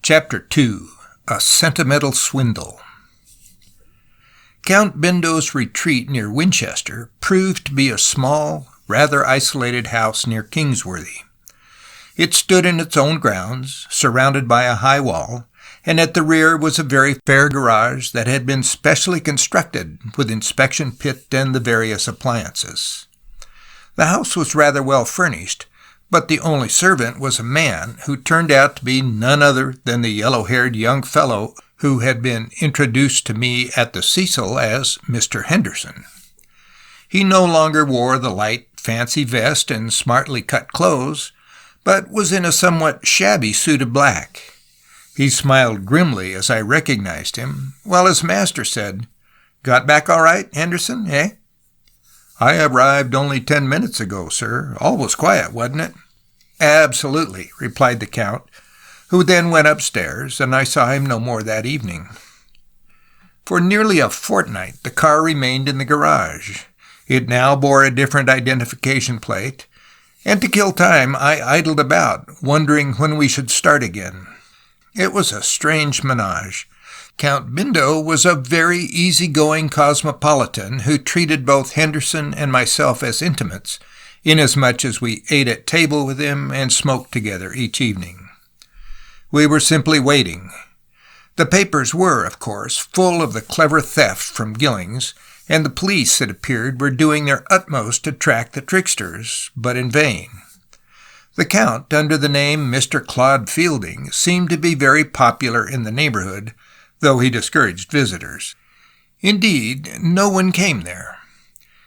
Chapter 2. A Sentimental Swindle. Count Bindo's retreat near Winchester proved to be a small, rather isolated house near Kingsworthy. It stood in its own grounds, surrounded by a high wall, and at the rear was a very fair garage that had been specially constructed with inspection pit and the various appliances. The house was rather well furnished, but the only servant was a man who turned out to be none other than the yellow-haired young fellow who had been introduced to me at the Cecil as Mr. Henderson. He no longer wore the light, fancy vest and smartly cut clothes, but was in a somewhat shabby suit of black. He smiled grimly as I recognized him, while his master said, "Got back all right, Henderson, eh?" "I arrived only 10 minutes ago, sir. All was quiet, wasn't it?" "Absolutely," replied the Count, who then went upstairs, and I saw him no more that evening. For nearly a fortnight the car remained in the garage. It now bore a different identification plate, and to kill time I idled about, wondering when we should start again. It was a strange menage. Count Bindo was a very easy-going cosmopolitan who treated both Henderson and myself as intimates, inasmuch as we ate at table with him and smoked together each evening. We were simply waiting. The papers were, of course, full of the clever theft from Gillings, and the police, it appeared, were doing their utmost to track the tricksters, but in vain. The Count, under the name Mr. Claude Fielding, seemed to be very popular in the neighborhood, though he discouraged visitors. Indeed, no one came there.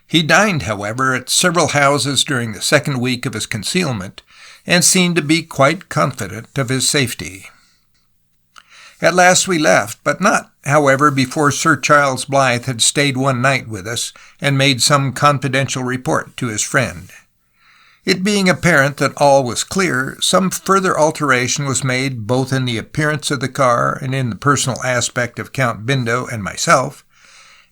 He dined, however, at several houses during the second week of his concealment, and seemed to be quite confident of his safety. At last we left, but not, however, before Sir Charles Blythe had stayed one night with us and made some confidential report to his friend. It being apparent that all was clear, some further alteration was made both in the appearance of the car and in the personal aspect of Count Bindo and myself,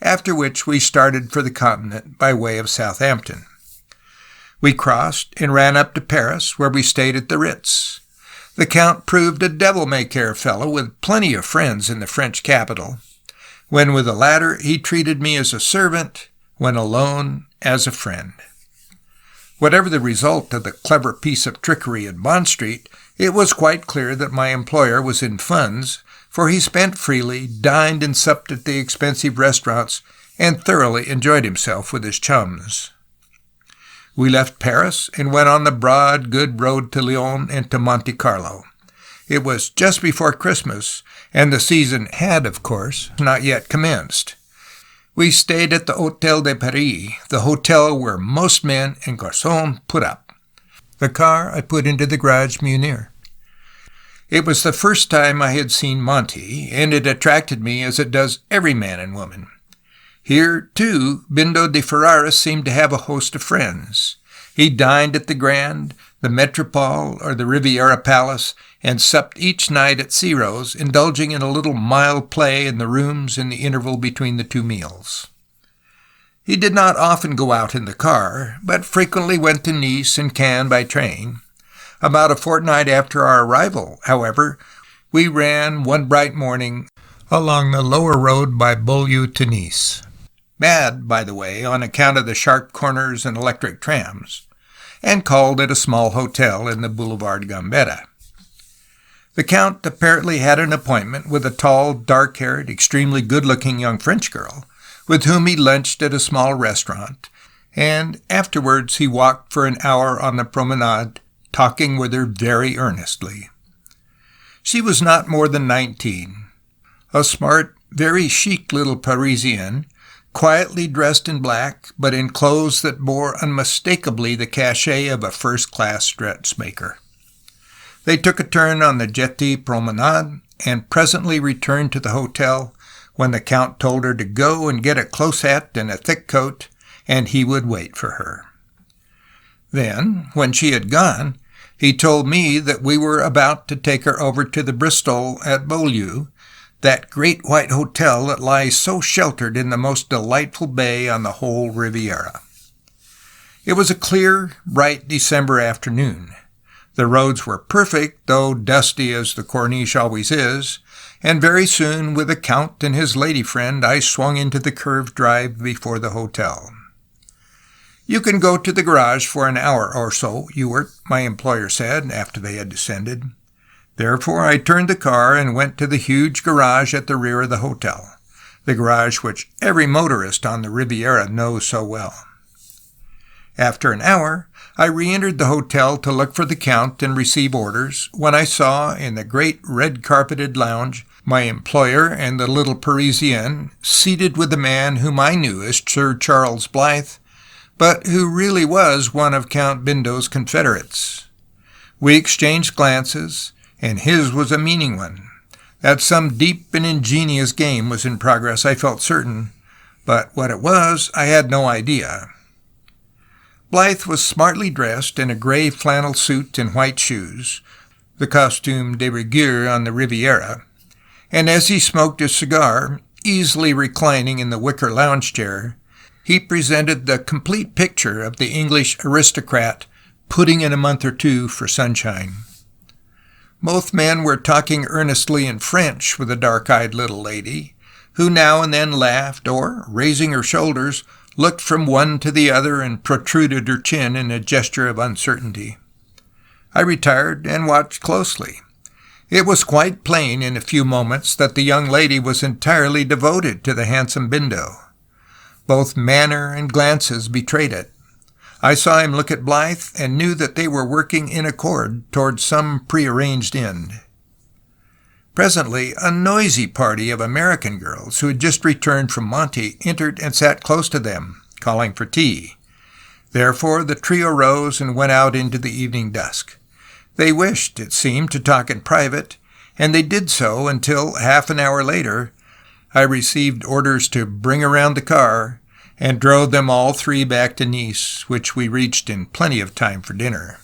after which we started for the continent by way of Southampton. We crossed and ran up to Paris, where we stayed at the Ritz. The Count proved a devil-may-care fellow with plenty of friends in the French capital. When with the latter, he treated me as a servant, when alone, as a friend. Whatever the result of the clever piece of trickery in Bond Street, it was quite clear that my employer was in funds, for he spent freely, dined and supped at the expensive restaurants, and thoroughly enjoyed himself with his chums. We left Paris and went on the broad, good road to Lyon and to Monte Carlo. It was just before Christmas, and the season had, of course, not yet commenced. We stayed at the Hôtel de Paris, the hotel where most men and garçons put up. The car I put into the garage Munir. It was the first time I had seen Monte, and it attracted me as it does every man and woman. Here, too, Bindo di Ferraris seemed to have a host of friends. He dined at the Grand, the Metropole, or the Riviera Palace, and supped each night at Ciro's, indulging in a little mild play in the rooms in the interval between the two meals. He did not often go out in the car, but frequently went to Nice and Cannes by train. About a fortnight after our arrival, however, we ran one bright morning along the lower road by Beaulieu to Nice. Bad, by the way, on account of the sharp corners and electric trams, and called at a small hotel in the Boulevard Gambetta. The Count apparently had an appointment with a tall, dark-haired, extremely good-looking young French girl, with whom he lunched at a small restaurant, and afterwards he walked for an hour on the promenade, talking with her very earnestly. She was not more than 19, a smart, very chic little Parisienne, quietly dressed in black, but in clothes that bore unmistakably the cachet of a first-class dressmaker. They took a turn on the Jetée promenade, and presently returned to the hotel, when the Count told her to go and get a close hat and a thick coat, and he would wait for her. Then, when she had gone, he told me that we were about to take her over to the Bristol at Beaulieu, that great white hotel that lies so sheltered in the most delightful bay on the whole Riviera. It was a clear, bright December afternoon. The roads were perfect, though dusty as the Corniche always is, and very soon, with the Count and his lady friend, I swung into the curved drive before the hotel. "You can go to the garage for an hour or so, Ewart," my employer said after they had descended. Therefore, I turned the car and went to the huge garage at the rear of the hotel, the garage which every motorist on the Riviera knows so well. After an hour, I re-entered the hotel to look for the Count and receive orders, when I saw, in the great red-carpeted lounge, my employer and the little Parisienne seated with the man whom I knew as Sir Charles Blythe, but who really was one of Count Bindo's confederates. We exchanged glances, and his was a meaning one. That some deep and ingenious game was in progress, I felt certain, but what it was, I had no idea. Blythe was smartly dressed in a gray flannel suit and white shoes, the costume de rigueur on the Riviera, and as he smoked a cigar, easily reclining in the wicker lounge chair, he presented the complete picture of the English aristocrat putting in a month or two for sunshine. Both men were talking earnestly in French with a dark-eyed little lady, who now and then laughed or, raising her shoulders, looked from one to the other and protruded her chin in a gesture of uncertainty. I retired and watched closely. It was quite plain in a few moments that the young lady was entirely devoted to the handsome Bindo. Both manner and glances betrayed it. I saw him look at Blythe and knew that they were working in accord toward some prearranged end. Presently, a noisy party of American girls who had just returned from Monte entered and sat close to them, calling for tea. Therefore, the trio rose and went out into the evening dusk. They wished, it seemed, to talk in private, and they did so until, half an hour later, I received orders to bring around the car and drove them all three back to Nice, which we reached in plenty of time for dinner.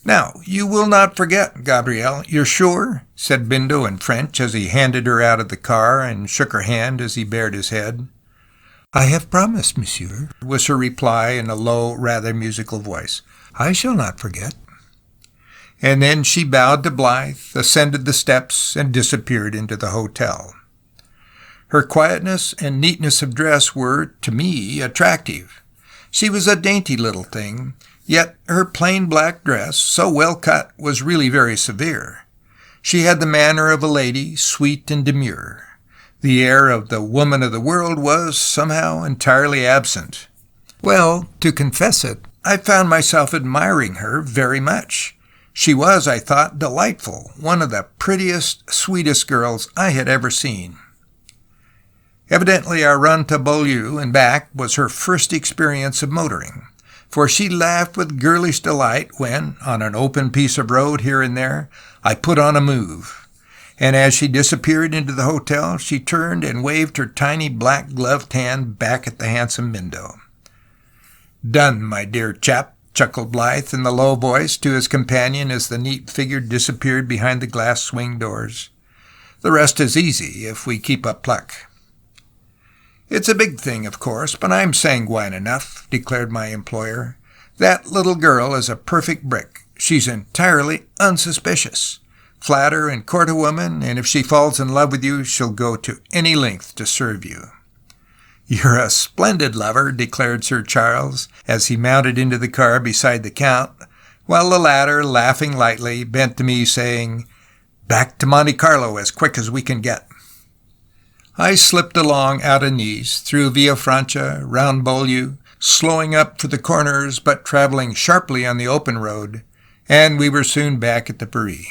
"Now, you will not forget, Gabrielle, you're sure?" said Bindo in French as he handed her out of the car and shook her hand as he bared his head. "I have promised, monsieur," was her reply in a low, rather musical voice. "I shall not forget." And then she bowed to Blythe, ascended the steps, and disappeared into the hotel. Her quietness and neatness of dress were, to me, attractive. She was a dainty little thing, yet her plain black dress, so well cut, was really very severe. She had the manner of a lady, sweet and demure. The air of the woman of the world was, somehow, entirely absent. Well, to confess it, I found myself admiring her very much. She was, I thought, delightful, one of the prettiest, sweetest girls I had ever seen. Evidently our run to Beaulieu and back was her first experience of motoring, for she laughed with girlish delight when, on an open piece of road here and there, I put on a move. And as she disappeared into the hotel, she turned and waved her tiny black gloved hand back at the handsome Bindo. "Done, my dear chap," chuckled Blythe in the low voice to his companion as the neat figure disappeared behind the glass swing doors. "The rest is easy if we keep up pluck." "It's a big thing, of course, but I'm sanguine enough," declared my employer. "That little girl is a perfect brick. She's entirely unsuspicious. Flatter and court a woman, and if she falls in love with you, she'll go to any length to serve you." "You're a splendid lover," declared Sir Charles, as he mounted into the car beside the Count, while the latter, laughing lightly, bent to me, saying, "Back to Monte Carlo as quick as we can get." I slipped along out of Nice, through Villafranca, round Beaulieu, slowing up for the corners but traveling sharply on the open road, and we were soon back at the Paris.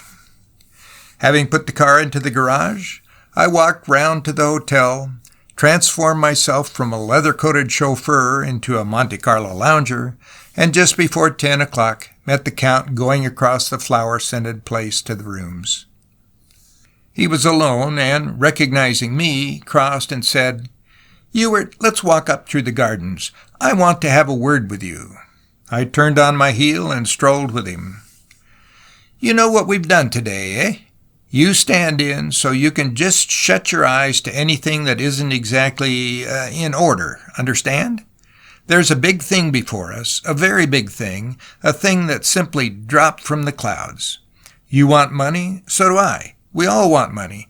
Having put the car into the garage, I walked round to the hotel, transformed myself from a leather-coated chauffeur into a Monte Carlo lounger, and just before 10 o'clock met the Count going across the flower-scented place to the rooms. He was alone, and, recognizing me, crossed and said, "Ewart, let's walk up through the gardens. I want to have a word with you." I turned on my heel and strolled with him. "You know what we've done today, eh? You stand in, so you can just shut your eyes to anything that isn't exactly in order, understand? There's a big thing before us, a very big thing, a thing that simply dropped from the clouds. You want money? So do I. We all want money.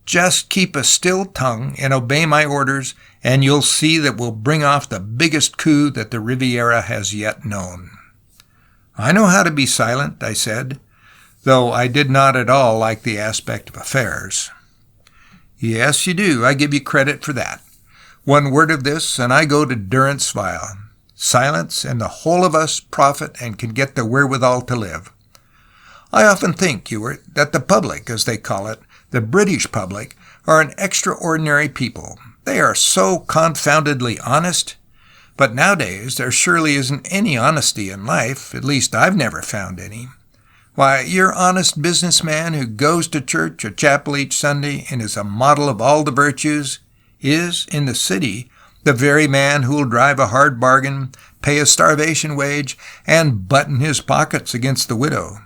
Just keep a still tongue and obey my orders, and you'll see that we'll bring off the biggest coup that the Riviera has yet known." "I know how to be silent," I said, though I did not at all like the aspect of affairs. "Yes, you do. I give you credit for that. One word of this, and I go to durance vile. Silence, and the whole of us profit and can get the wherewithal to live. I often think, Ewart, that the public, as they call it, the British public, are an extraordinary people. They are so confoundedly honest. But nowadays there surely isn't any honesty in life, at least I've never found any. Why, your honest businessman who goes to church or chapel each Sunday and is a model of all the virtues is, in the city, the very man who'll drive a hard bargain, pay a starvation wage, and button his pockets against the widow.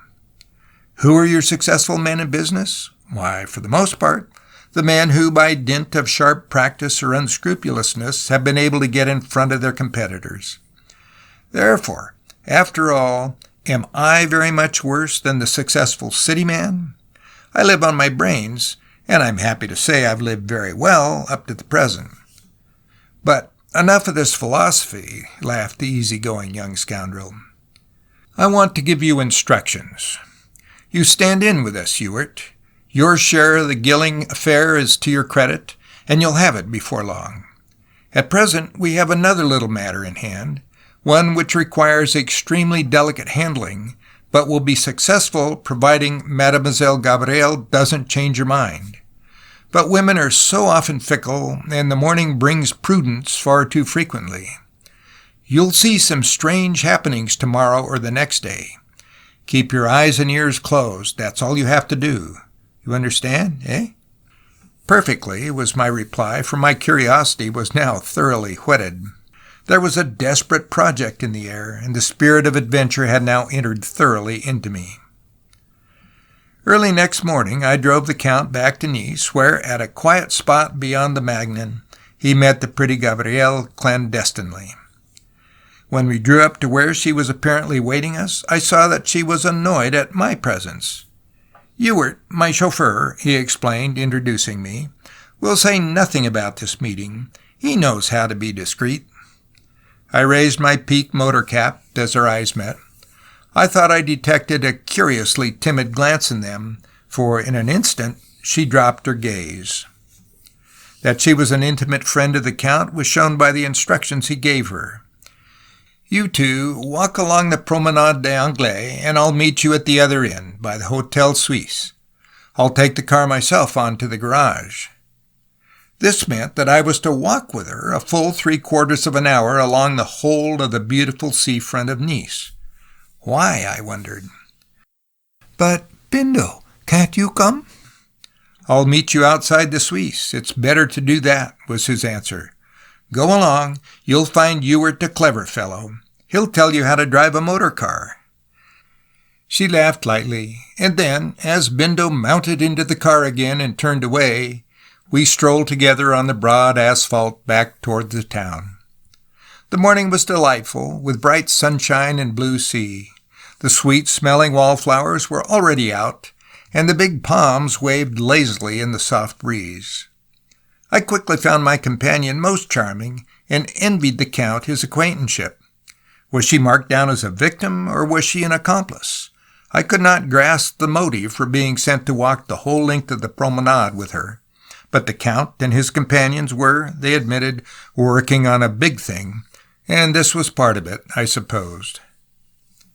Who are your successful men in business? Why, for the most part, the men who, by dint of sharp practice or unscrupulousness, have been able to get in front of their competitors. Therefore, after all, am I very much worse than the successful city man? I live on my brains, and I'm happy to say I've lived very well up to the present." "But enough of this philosophy," laughed the easy-going young scoundrel. "I want to give you instructions. You stand in with us, Ewart. Your share of the Gilling affair is to your credit, and you'll have it before long. At present we have another little matter in hand, one which requires extremely delicate handling, but will be successful providing Mademoiselle Gabrielle doesn't change her mind. But women are so often fickle, and the morning brings prudence far too frequently. You'll see some strange happenings tomorrow or the next day. Keep your eyes and ears closed. That's all you have to do. You understand, eh?" "Perfectly," was my reply, for my curiosity was now thoroughly whetted. There was a desperate project in the air, and the spirit of adventure had now entered thoroughly into me. Early next morning I drove the Count back to Nice, where, at a quiet spot beyond the Magnan, he met the pretty Gabrielle clandestinely. When we drew up to where she was apparently waiting us, I saw that she was annoyed at my presence. "Ewart, my chauffeur," he explained, introducing me, "will say nothing about this meeting. He knows how to be discreet." I raised my peaked motor cap as our eyes met. I thought I detected a curiously timid glance in them, for in an instant she dropped her gaze. That she was an intimate friend of the Count was shown by the instructions he gave her. "You two walk along the Promenade des Anglais, and I'll meet you at the other end, by the Hotel Suisse. I'll take the car myself on to the garage." This meant that I was to walk with her a full 3/4 of an hour along the whole of the beautiful seafront of Nice. Why, I wondered. "But, Bindo, can't you come?" "I'll meet you outside the Suisse. It's better to do that," was his answer. "Go along. You'll find Ewart a clever fellow. He'll tell you how to drive a motor car." She laughed lightly, and then, as Bindo mounted into the car again and turned away, we strolled together on the broad asphalt back toward the town. The morning was delightful, with bright sunshine and blue sea. The sweet-smelling wallflowers were already out, and the big palms waved lazily in the soft breeze. I quickly found my companion most charming, and envied the Count his acquaintanceship. Was she marked down as a victim, or was she an accomplice? I could not grasp the motive for being sent to walk the whole length of the promenade with her, but the Count and his companions were, they admitted, working on a big thing, and this was part of it, I supposed.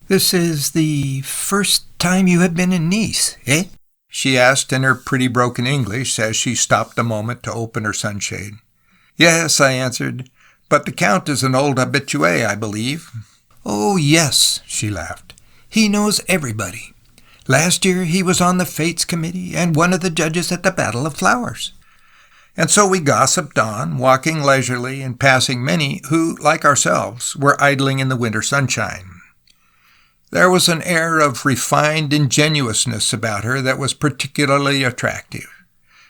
"This is the first time you have been in Nice, eh?" she asked in her pretty broken English as she stopped a moment to open her sunshade. "Yes," I answered, "but the Count is an old habitué, I believe." "Oh, yes," she laughed. "He knows everybody. Last year he was on the Fates Committee and one of the judges at the Battle of Flowers." And so we gossiped on, walking leisurely and passing many who, like ourselves, were idling in the winter sunshine. There was an air of refined ingenuousness about her that was particularly attractive.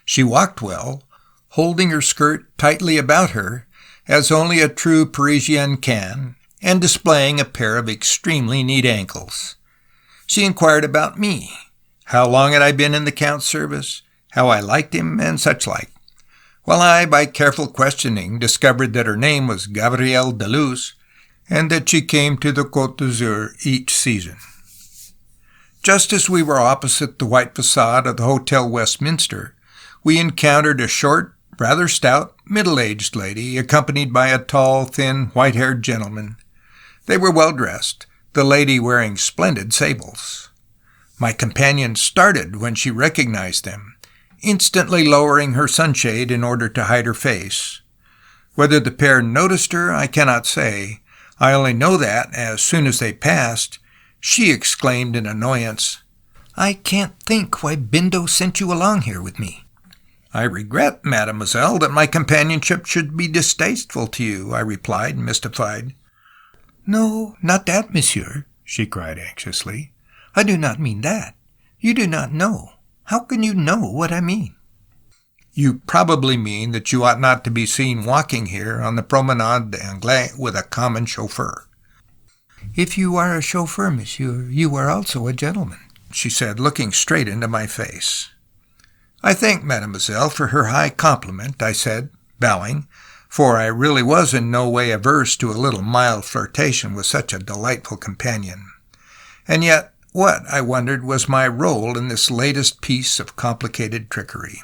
She walked well, holding her skirt tightly about her, as only a true Parisienne can, and displaying a pair of extremely neat ankles. She inquired about me. How long had I been in the Count's service, how I liked him, and such like. While I, by careful questioning, discovered that her name was Gabrielle Deleuze, and that she came to the Côte d'Azur each season. Just as we were opposite the white facade of the Hotel Westminster, we encountered a short, rather stout, middle-aged lady, accompanied by a tall, thin, white-haired gentleman. They were well-dressed, the lady wearing splendid sables. My companion started when she recognized them, instantly lowering her sunshade in order to hide her face. Whether the pair noticed her, I cannot say. I only know that, as soon as they passed, she exclaimed in annoyance, "I can't think why Bindo sent you along here with me." "I regret, mademoiselle, that my companionship should be distasteful to you," I replied, mystified. "No, not that, monsieur," she cried anxiously. "I do not mean that. You do not know. How can you know what I mean?" "You probably mean that you ought not to be seen walking here on the Promenade d'Anglais with a common chauffeur." "If you are a chauffeur, monsieur, you are also a gentleman," she said, looking straight into my face. "I thank mademoiselle for her high compliment," I said, bowing, for I really was in no way averse to a little mild flirtation with such a delightful companion. And yet, what, I wondered, was my role in this latest piece of complicated trickery?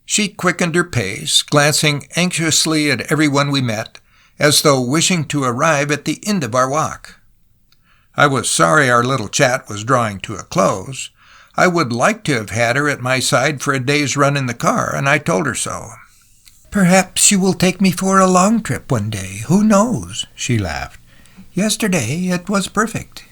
She quickened her pace, glancing anxiously at everyone we met, as though wishing to arrive at the end of our walk. I was sorry our little chat was drawing to a close. I would like to have had her at my side for a day's run in the car, and I told her so. "Perhaps you will take me for a long trip one day. Who knows?" she laughed. "Yesterday it was perfect."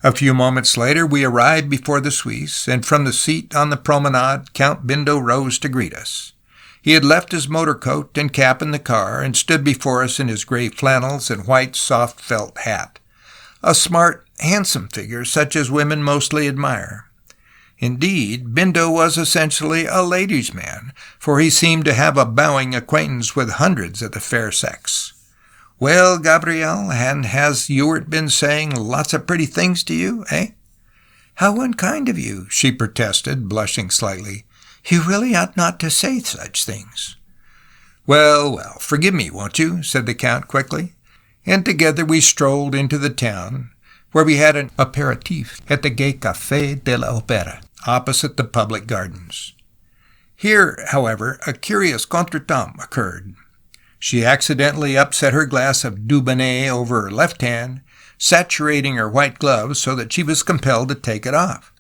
A few moments later we arrived before the Suisse, and from the seat on the promenade Count Bindo rose to greet us. He had left his motor coat and cap in the car, and stood before us in his grey flannels and white soft felt hat, a smart, handsome figure such as women mostly admire. Indeed, Bindo was essentially a ladies' man, for he seemed to have a bowing acquaintance with hundreds of the fair sex. "Well, Gabrielle, and has Ewart been saying lots of pretty things to you, eh?" "How unkind of you," she protested, blushing slightly. "You really ought not to say such things." Well, forgive me, won't you?" said the Count quickly, and together we strolled into the town, where we had an apéritif at the gay Café de l'Opéra, opposite the public gardens. Here, however, a curious contretemps occurred. She accidentally upset her glass of Dubonnet over her left hand, saturating her white gloves so that she was compelled to take it off.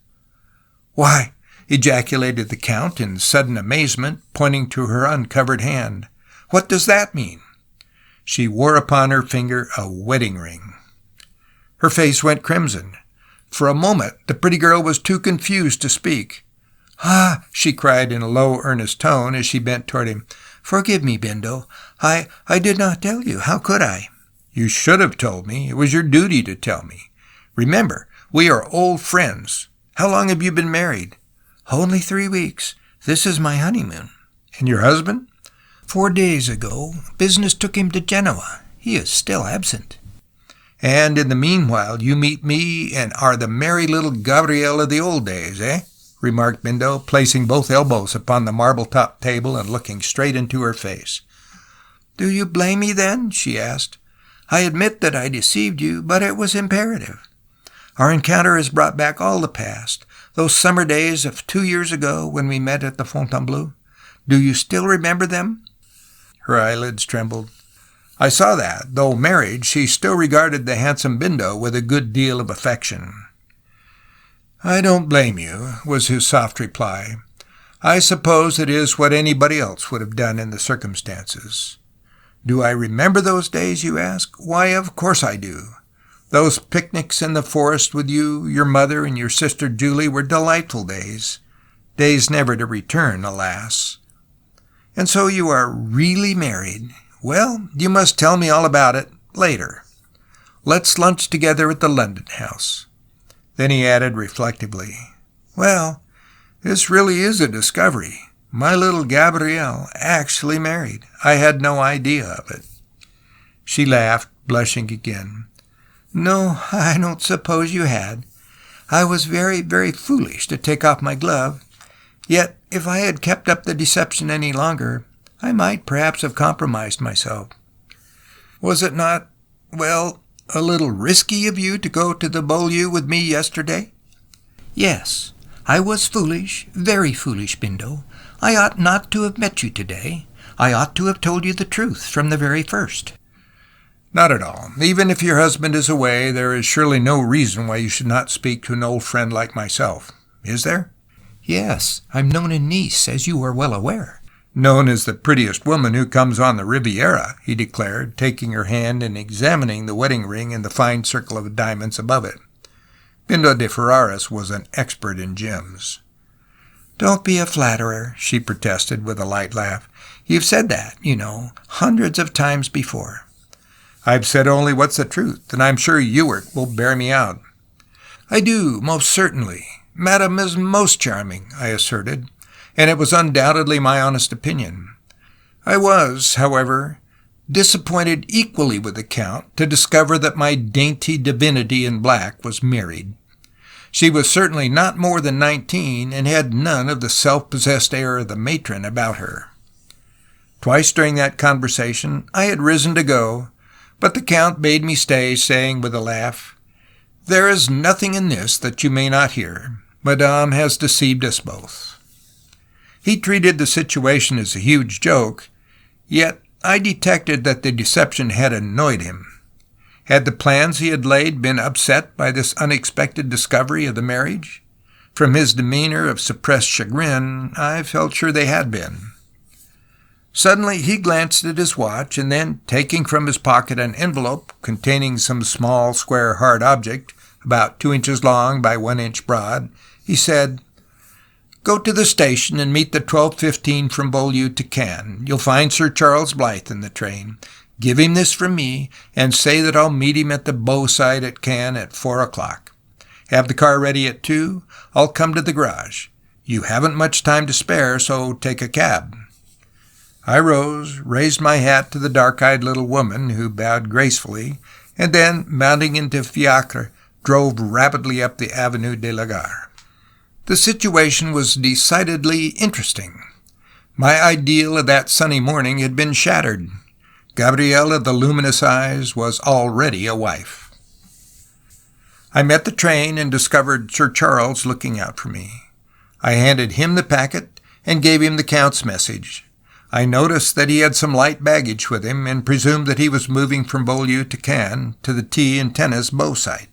"Why!" ejaculated the Count in sudden amazement, pointing to her uncovered hand. "What does that mean?" She wore upon her finger a wedding ring. Her face went crimson. For a moment the pretty girl was too confused to speak. "Ah!" she cried in a low, earnest tone as she bent toward him. "Forgive me, Bindo. I did not tell you. How could I?" "You should have told me. It was your duty to tell me. Remember, we are old friends. How long have you been married?" "Only 3 weeks. This is my honeymoon." "And your husband?" 4 days ago. Business took him to Genoa. He is still absent." "And in the meanwhile you meet me and are the merry little Gabrielle of the old days, eh?" remarked Bindo, placing both elbows upon the marble-topped table and looking straight into her face. "Do you blame me, then?" she asked. "I admit that I deceived you, but it was imperative. Our encounter has brought back all the past, those summer days of 2 years ago when we met at the Fontainebleau. Do you still remember them?" Her eyelids trembled. I saw that, though married, she still regarded the handsome Bindo with a good deal of affection. "I don't blame you," was his soft reply. "I suppose it is what anybody else would have done in the circumstances." "Do I remember those days, you ask? Why, of course I do. Those picnics in the forest with you, your mother, and your sister Julie were delightful days. Days never to return, alas." "And so you are really married? Well, you must tell me all about it later. Let's lunch together at the London house." Then he added reflectively, "Well, this really is a discovery. My little Gabrielle actually married. I had no idea of it." She laughed, blushing again. "No, I don't suppose you had. I was very, very foolish to take off my glove. Yet, if I had kept up the deception any longer, I might perhaps have compromised myself. Was it not, well, a little risky of you to go to the Beaulieu with me yesterday?" "Yes, I was foolish, very foolish, Bindo. I ought not to have met you today. I ought to have told you the truth from the very first." "Not at all. Even if your husband is away, there is surely no reason why you should not speak to an old friend like myself. Is there?" "Yes, I'm known in Nice, as you are well aware." "Known as the prettiest woman who comes on the Riviera," he declared, taking her hand and examining the wedding ring and the fine circle of diamonds above it. Bindo di Ferraris was an expert in gems. "Don't be a flatterer," she protested with a light laugh. "You've said that, you know, hundreds of times before." "I've said only what's the truth, and I'm sure Ewart will bear me out." "I do, most certainly. Madam is most charming," I asserted, and it was undoubtedly my honest opinion. I was, however, disappointed equally with the Count to discover that my dainty divinity in black was married. She was certainly not more than 19, and had none of the self-possessed air of the matron about her. Twice during that conversation I had risen to go, but the Count bade me stay, saying with a laugh, "There is nothing in this that you may not hear. Madame has deceived us both." He treated the situation as a huge joke, yet I detected that the deception had annoyed him. Had the plans he had laid been upset by this unexpected discovery of the marriage? From his demeanor of suppressed chagrin, I felt sure they had been. Suddenly he glanced at his watch, and then, taking from his pocket an envelope containing some small, square, hard object, about 2 inches long by 1 inch broad, he said, "Go to the station and meet the 12:15 from Beaulieu to Cannes. You'll find Sir Charles Blythe in the train. Give him this from me, and say that I'll meet him at the Beau side at Cannes at 4 o'clock. Have the car ready at 2. I'll come to the garage. You haven't much time to spare, so take a cab." I rose, raised my hat to the dark-eyed little woman, who bowed gracefully, and then, mounting into a fiacre, drove rapidly up the Avenue de la Gare. The situation was decidedly interesting. My ideal of that sunny morning had been shattered. Gabrielle of the luminous eyes was already a wife. I met the train and discovered Sir Charles looking out for me. I handed him the packet and gave him the Count's message. I noticed that he had some light baggage with him, and presumed that he was moving from Beaulieu to Cannes to the tea and tennis Beau site.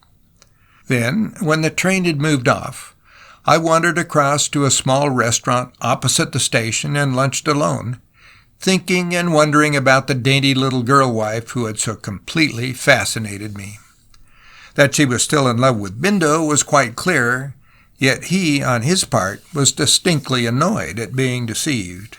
Then, when the train had moved off, I wandered across to a small restaurant opposite the station and lunched alone, thinking and wondering about the dainty little girl-wife who had so completely fascinated me. That she was still in love with Bindo was quite clear, yet he, on his part, was distinctly annoyed at being deceived.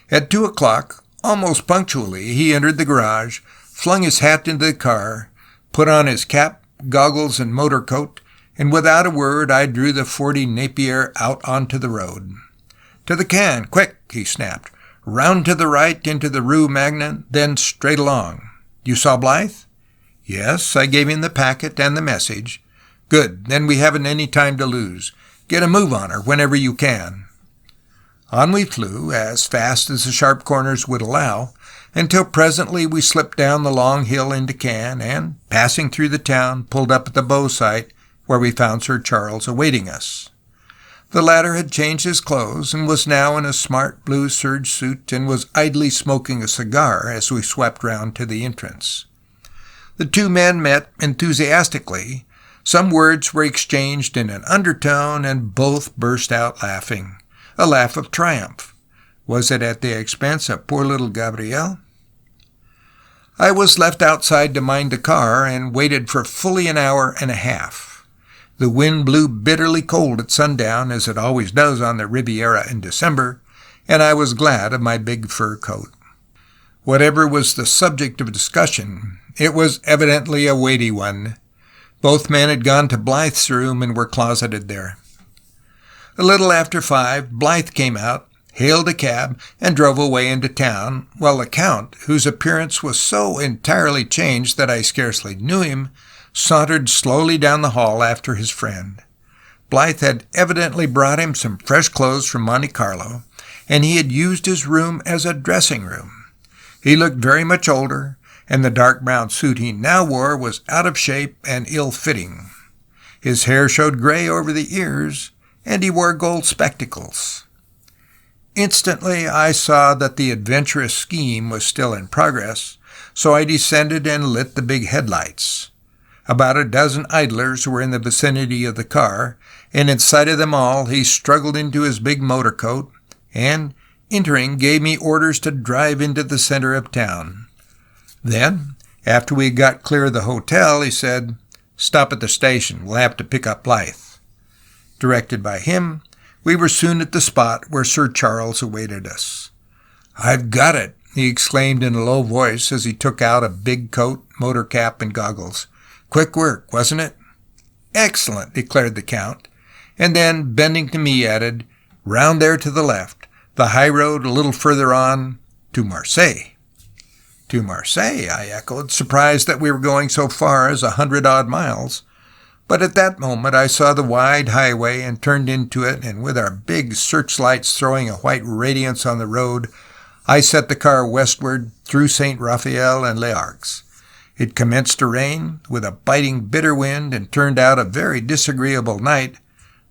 At 2 o'clock, almost punctually, he entered the garage, flung his hat into the car, put on his cap, goggles, and motor coat, and without a word I drew the 40 Napier out onto the road. "To the Cannes, quick!" he snapped. "Round to the right into the Rue Magnan, then straight along. You saw Blythe?" "Yes, I gave him the packet and the message." "Good, then we haven't any time to lose. Get a move on her whenever you can." On we flew, as fast as the sharp corners would allow, until presently we slipped down the long hill into Cannes, and, passing through the town, pulled up at the Beau site, where we found Sir Charles awaiting us. The latter had changed his clothes, and was now in a smart blue serge suit, and was idly smoking a cigar as we swept round to the entrance. The two men met enthusiastically. Some words were exchanged in an undertone, and both burst out laughing. A laugh of triumph. Was it at the expense of poor little Gabrielle? I was left outside to mind the car, and waited for fully an hour and a half. The wind blew bitterly cold at sundown, as it always does on the Riviera in December, and I was glad of my big fur coat. Whatever was the subject of discussion, it was evidently a weighty one. Both men had gone to Blythe's room and were closeted there. A little after 5, Blythe came out, hailed a cab, and drove away into town, while the Count, whose appearance was so entirely changed that I scarcely knew him, sauntered slowly down the hall after his friend. Blythe had evidently brought him some fresh clothes from Monte Carlo, and he had used his room as a dressing room. He looked very much older, and the dark brown suit he now wore was out of shape and ill-fitting. His hair showed gray over the ears, and he wore gold spectacles. Instantly I saw that the adventurous scheme was still in progress, so I descended and lit the big headlights. About a dozen idlers were in the vicinity of the car, and in sight of them all he struggled into his big motor coat, and, entering, gave me orders to drive into the center of town. Then, after we got clear of the hotel, he said, "Stop at the station. We'll have to pick up Blythe." Directed by him, we were soon at the spot where Sir Charles awaited us. "I've got it," he exclaimed in a low voice as he took out a big coat, motor cap, and goggles. "Quick work, wasn't it?" "Excellent," declared the Count, and then, bending to me, added, "Round there to the left, the high road a little further on, to Marseille." "To Marseille," I echoed, surprised that we were going so far as 100-odd miles. But at that moment I saw the wide highway and turned into it, and with our big searchlights throwing a white radiance on the road, I set the car westward through St. Raphael and Les Arcs. It commenced to rain, with a biting bitter wind, and turned out a very disagreeable night,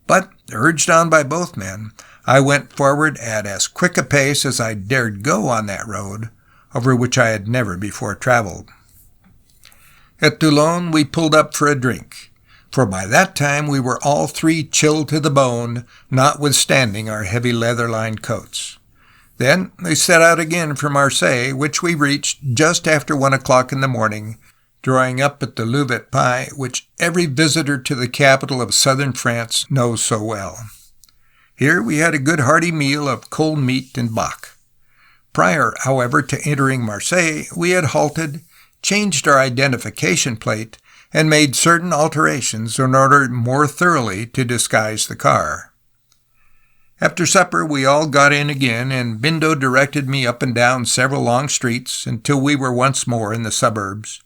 but, urged on by both men, I went forward at as quick a pace as I dared go on that road, over which I had never before traveled. At Toulon we pulled up for a drink, for by that time we were all three chilled to the bone, notwithstanding our heavy leather-lined coats. Then we set out again for Marseille, which we reached just after 1 o'clock in the morning, drawing up at the Louvet Pie, which every visitor to the capital of southern France knows so well. Here we had a good hearty meal of cold meat and bock. Prior, however, to entering Marseille, we had halted, changed our identification plate, and made certain alterations in order more thoroughly to disguise the car. After supper we all got in again, and Bindo directed me up and down several long streets until we were once more in the suburbs.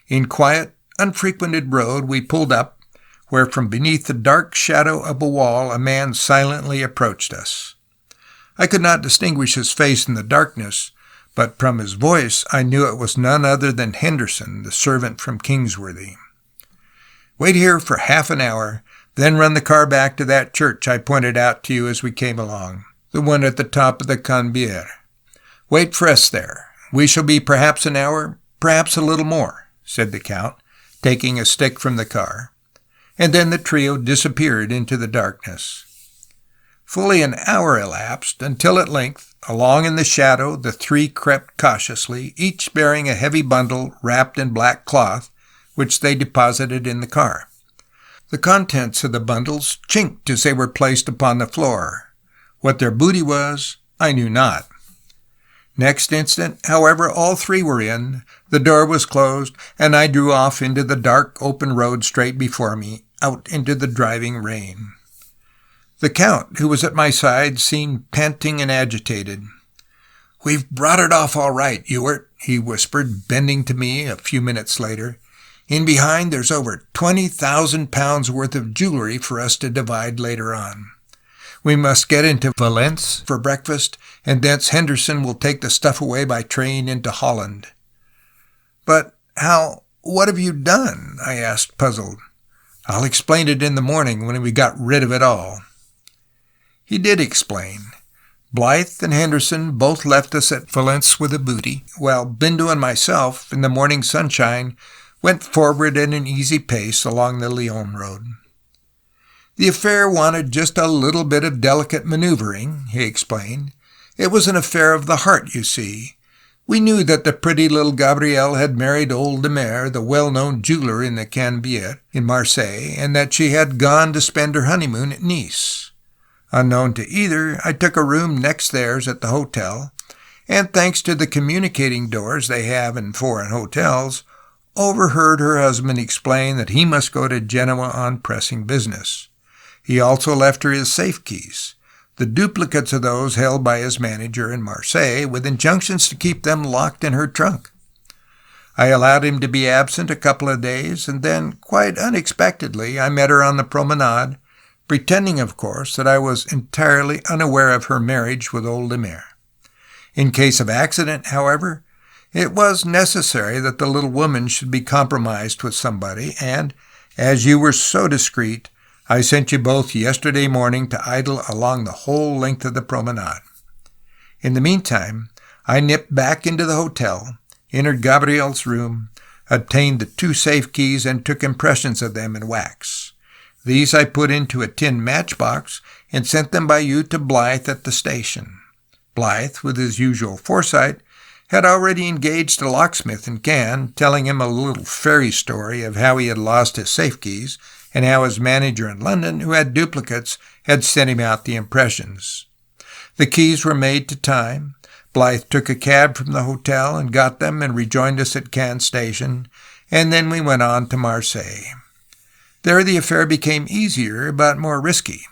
In quiet, unfrequented road we pulled up, where from beneath the dark shadow of a wall a man silently approached us. I could not distinguish his face in the darkness, but from his voice I knew it was none other than Henderson, the servant from Kingsworthy. "Wait here for half an hour, then run the car back to that church I pointed out to you as we came along, the one at the top of the Cannebière. Wait for us there. We shall be perhaps an hour, perhaps a little more," said the Count, taking a stick from the car. And then the trio disappeared into the darkness. Fully an hour elapsed, until at length, along in the shadow, the three crept cautiously, each bearing a heavy bundle wrapped in black cloth, which they deposited in the car. The contents of the bundles chinked as they were placed upon the floor. What their booty was, I knew not. Next instant, however, all three were in, the door was closed, and I drew off into the dark open road straight before me, out into the driving rain. The Count, who was at my side, seemed panting and agitated. "We've brought it off all right, Ewart," he whispered, bending to me a few minutes later. "In behind there's over 20,000 pounds worth of jewelry for us to divide later on. We must get into Valence for breakfast, and thence Henderson will take the stuff away by train into Holland." "But what have you done?" I asked, puzzled. "I'll explain it in the morning when we got rid of it all." He did explain. Blythe and Henderson both left us at Valence with the booty, while Bindo and myself, in the morning sunshine, went forward at an easy pace along the Lyon road. The affair wanted just a little bit of delicate maneuvering, he explained. It was an affair of the heart, you see. We knew that the pretty little Gabrielle had married old Napier, the well-known jeweler in the Cannebière in Marseille, and that she had gone to spend her honeymoon at Nice. Unknown to either, I took a room next theirs at the hotel, and thanks to the communicating doors they have in foreign hotels, overheard her husband explain that he must go to Genoa on pressing business. He also left her his safe keys, the duplicates of those held by his manager in Marseille, with injunctions to keep them locked in her trunk. I allowed him to be absent a couple of days, and then, quite unexpectedly, I met her on the promenade, pretending, of course, that I was entirely unaware of her marriage with old Napier. In case of accident, however, it was necessary that the little woman should be compromised with somebody, and, as you were so discreet, I sent you both yesterday morning to idle along the whole length of the promenade. In the meantime, I nipped back into the hotel, entered Gabrielle's room, obtained the 2 safe keys, and took impressions of them in wax. These I put into a tin matchbox and sent them by you to Blythe at the station. Blythe, with his usual foresight, had already engaged a locksmith in Cannes, telling him a little fairy story of how he had lost his safe keys and how his manager in London, who had duplicates, had sent him out the impressions. The keys were made to time. Blythe took a cab from the hotel and got them and rejoined us at Cannes station, and then we went on to Marseille. There the affair became easier but more risky.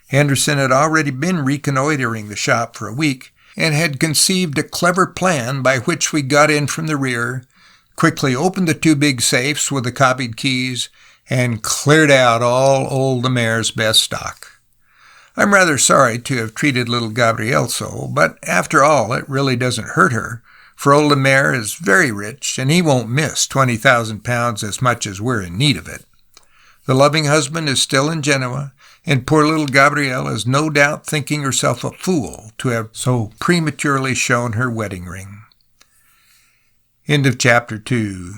Henderson had already been reconnoitering the shop for a week, and had conceived a clever plan by which we got in from the rear, quickly opened the 2 big safes with the copied keys, and cleared out all old Napier's best stock. I'm rather sorry to have treated little Gabrielle so, but after all, it really doesn't hurt her, for old Napier is very rich, and he won't miss £20,000 as much as we're in need of it. The loving husband is still in Genoa, and poor little Gabrielle is no doubt thinking herself a fool to have so prematurely shown her wedding ring. End of chapter 2.